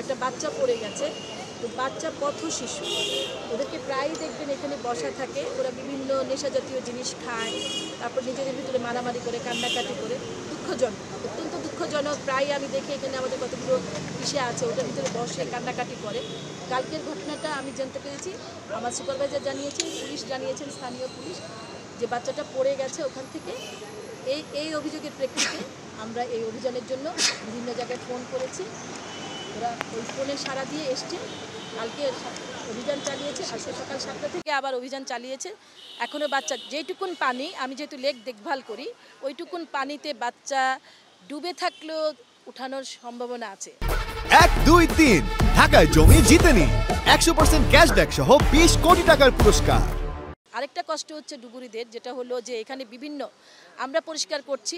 একটা বাচ্চা পড়ে গেছে, তো বাচ্চা পথ শিশু, ওদেরকে প্রায়ই দেখবেন এখানে বসা থাকে, ওরা বিভিন্ন নেশা জাতীয় জিনিস খায়, তারপর নিজেদের ভিতরে মারামারি করে, কান্নাকাটি করে। দুঃখজনক, অত্যন্ত দুঃখজনক। প্রায় আমি দেখি এখানে আমাদের কতগুলো ইসে আছে, ওটার ভিতরে বসে কান্নাকাটি করে। কালকের ঘটনাটা আমি জানতে পেরেছি, আমার সুপারভাইজার জানিয়েছেন, পুলিশ জানিয়েছেন, স্থানীয় পুলিশ, যে বাচ্চাটা পড়ে গেছে ওখান থেকে। এই অভিযোগের প্রেক্ষিতে আমরা এই অভিযানের জন্য বিভিন্ন জায়গায় ফোন করেছি, ওরা ওই ফোনে সাড়া দিয়ে এসছে। কালকে অভিযান চালিয়েছে, আজকে সকাল 7টা থেকে আবার অভিযান চালিয়েছে। এখনও বাচ্চা যেইটুকুন পানি, আমি যেহেতু লেক দেখভাল করি, ওইটুকুন পানিতে বাচ্চা ডুবে থাকলেও উঠানোর সম্ভাবনা আছে। 1, 2, 3 ঢাকায় জমি জিতে নিন 100% ক্যাশব্যাক সহ 20 কোটি টাকার পুরস্কার। আরেকটা কষ্ট হচ্ছে ডুবুরিদের, যেটা হলো যে এখানে বিভিন্ন আমরা পরিষ্কার করছি,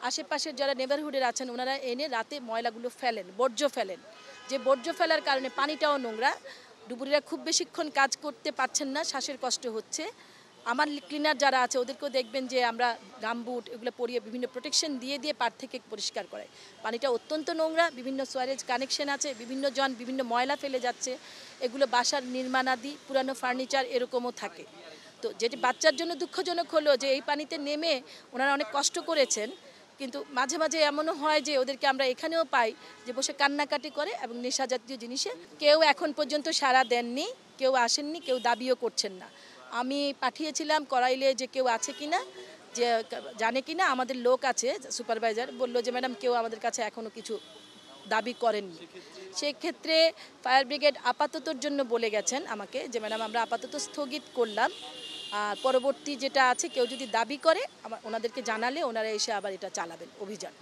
আশেপাশের যারা নেবারহুডের আছেন ওনারা এনে রাতে ময়লাগুলো ফেলেন, বর্জ্য ফেলেন। যে বর্জ্য ফেলার কারণে পানিটাও নোংরা, ডুবুরিরা খুব বেশিক্ষণ কাজ করতে পারছেন না, শ্বাসের কষ্ট হচ্ছে। আমার ক্লিনার যারা আছে ওদেরকেও দেখবেন যে আমরা গামবুট এগুলো পরিয়ে বিভিন্ন প্রোটেকশন দিয়ে দিয়ে পার থেকে পরিষ্কার করাই। পানিটা অত্যন্ত নোংরা, বিভিন্ন সোয়ারেজ কানেকশন আছে, বিভিন্ন জন বিভিন্ন ময়লা ফেলে যাচ্ছে, এগুলো বাসার নির্মাণাদি, পুরানো ফার্নিচার এরকমও থাকে। তো যেটি বাচ্চার জন্য দুঃখজনক হলো যে এই পানিতে নেমে ওনারা অনেক কষ্ট করেছেন, কিন্তু মাঝে মাঝে এমনও হয় যে ওদেরকে আমরা এখানেও পাই যে বসে কান্নাকাটি করে এবং নেশা জাতীয় জিনিসে। কেউ এখন পর্যন্ত সাড়া দেননি, কেউ আসেননি, কেউ দাবিও করছেন না। আমি পাঠিয়েছিলাম করাইলে যে কেউ আছে কিনা, যে জানে কিনা, আমাদের লোক আছে সুপারভাইজার, বললো যে ম্যাডাম কেউ আমাদের কাছে এখনও কিছু দাবি করেননি। সেক্ষেত্রে ফায়ার ব্রিগেড আপাততর জন্য বলে গেছেন আমাকে যে ম্যাডাম আমরা আপাতত স্থগিত করলাম, আর পরবর্তী যেটা আছে কেউ যদি দাবি করে ওনাদেরকে জানালে ওনারা এসে আবার এটা চালাবেন অভিযান।